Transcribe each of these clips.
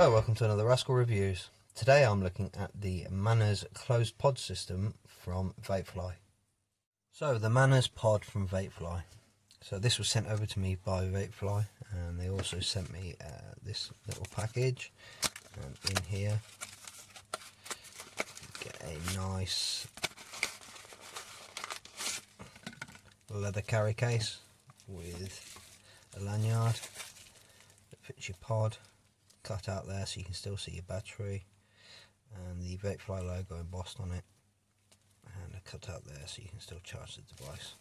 Hello, welcome to another Rascal Reviews. Today I'm looking at the Manners closed pod system from Vapefly. So the Manners pod from Vapefly. So this was sent over to me by Vapefly, and they also sent me this little package. And in here you get a nice leather carry case with a lanyard that fits your pod, cut out there so you can still see your battery, and the Vapefly logo embossed on it, and a cut out there so you can still charge the device.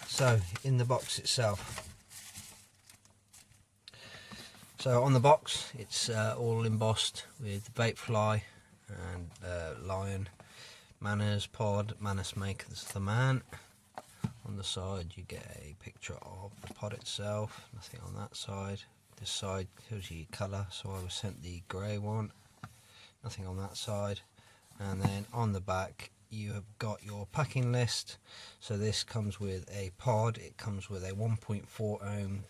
So in the box itself, so on the box it's all embossed with Vapefly and lion, Manners pod, Manners makers the man. On the side you get a picture of the pod itself, nothing on that side. This side tells you your colour, so I was sent the grey one, nothing on that side. And then on the back you have got your packing list. So this comes with a pod, it comes with a 1.4 ohm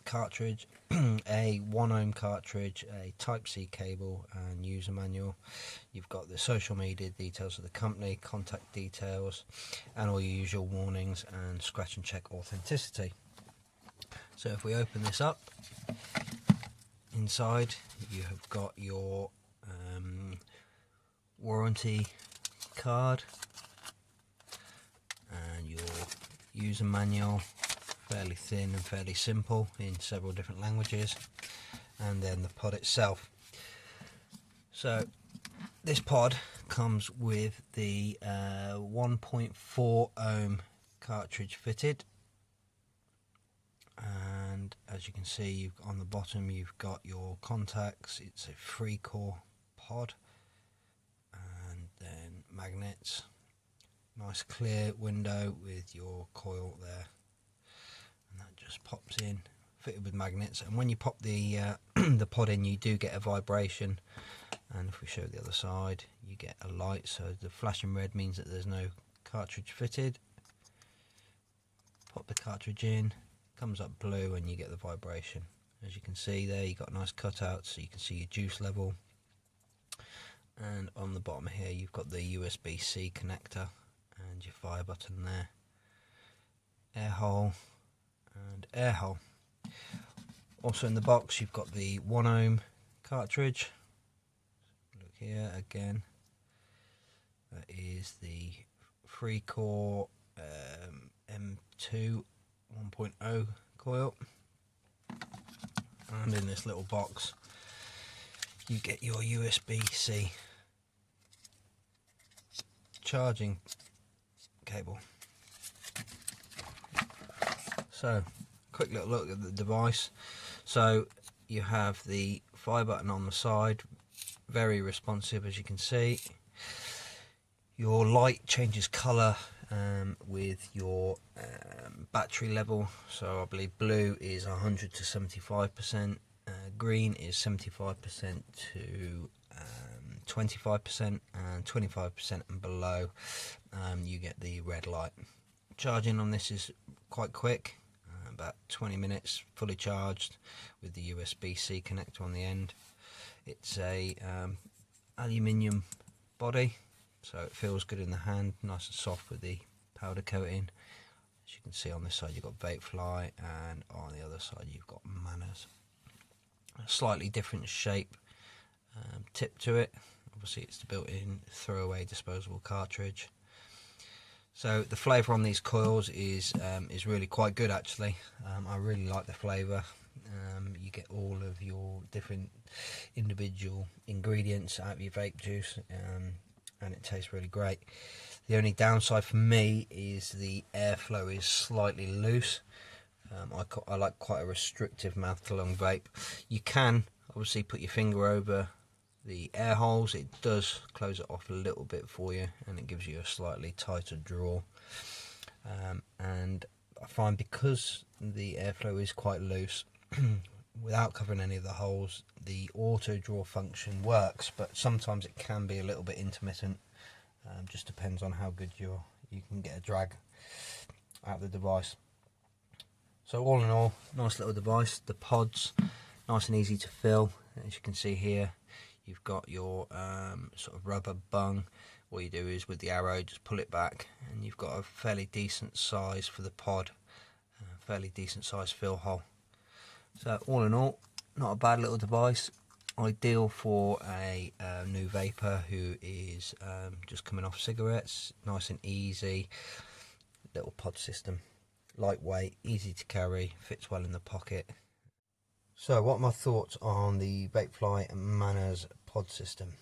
cartridge, a 1 ohm cartridge, a Type-C cable and user manual. You've got the social media details of the company, contact details, and all your usual warnings and scratch and check authenticity. So if we open this up, inside you have got your warranty card and your user manual, fairly thin and fairly simple in several different languages, and then the pod itself. So this pod comes with the 1.4 ohm cartridge fitted, and as you can see on the bottom you've got your contacts. It's a 3-core pod, and then magnets, nice clear window with your coil there, and that just pops in, fitted with magnets. And when you pop the the pod in, you do get a vibration, and if we show the other side you get a light, so the flashing red means that there's no cartridge fitted. Pop the cartridge in, comes up blue, and you get the vibration. As you can see there, you got nice cutouts so you can see your juice level. And on the bottom here you've got the USB-C connector and your fire button there, air hole and air hole. Also in the box you've got the 1 ohm cartridge. Look here again, that is the 3-core M2 1.0 coil, and in this little box you get your USB-C charging cable. So quick little look at the device. So you have the fire button on the side, very responsive as you can see. Your light changes colour with your battery level, so I believe blue is 100 to 75%, green is 75% to 25%, and 25% and below you get the red light. Charging on this is quite quick, about 20 minutes fully charged with the USB-C connector on the end. It's a aluminium body, so it feels good in the hand, nice and soft with the powder coating. As you can see on this side you've got Vapefly, and on the other side you've got Manners. A slightly different shape tip to it. Obviously it's the built-in throwaway disposable cartridge. So the flavour on these coils is really quite good actually. I really like the flavour. You get all of your different individual ingredients out of your vape juice, and it tastes really great. The only downside for me is the airflow is slightly loose. I like quite a restrictive mouth-to-lung vape. You can obviously put your finger over the air holes, it does close it off a little bit for you, and it gives you a slightly tighter draw. And I find because the airflow is quite loose, without covering any of the holes, the auto draw function works, but sometimes it can be a little bit intermittent. Just depends on how good you can get a drag out of the device. So all in all, nice little device. The pods nice and easy to fill. As you can see here, you've got your sort of rubber bung. What you do is with the arrow just pull it back, and you've got a fairly decent size for the pod, fairly decent size fill hole. So all in all, not a bad little device, ideal for a new vapor who is just coming off cigarettes. Nice and easy little pod system, lightweight, easy to carry, fits well in the pocket. So what are my thoughts on the Vapefly Manners pod system?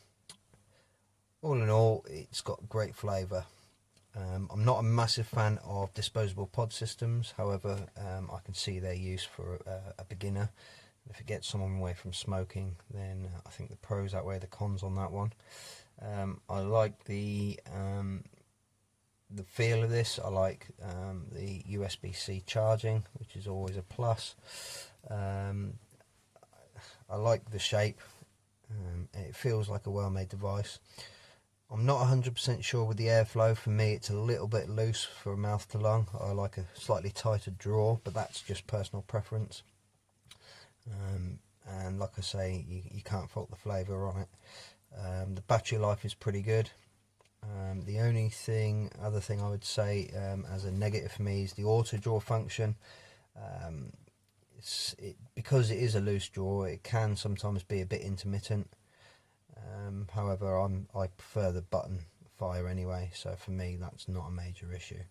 All in all, it's got great flavour. I'm not a massive fan of disposable pod systems, however I can see their use for a beginner. If it gets someone away from smoking, then I think the pros outweigh the cons on that one. I like the feel of this. I like the USB-C charging, which is always a plus. I like the shape. It feels like a well-made device. I'm not 100% sure with the airflow. For me, it's a little bit loose for mouth to lung. I like a slightly tighter draw, but that's just personal preference. And like I say, you can't fault the flavour on it. The battery life is pretty good. The only other thing I would say as a negative for me is the auto draw function. Because it is a loose draw, it can sometimes be a bit intermittent. However, I prefer the button fire anyway, so for me that's not a major issue.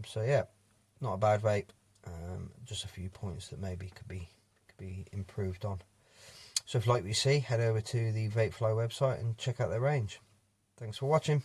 So yeah, not a bad vape. Just a few points that maybe could be improved on. So if you like what you see, head over to the Vapefly website and check out their range. Thanks for watching.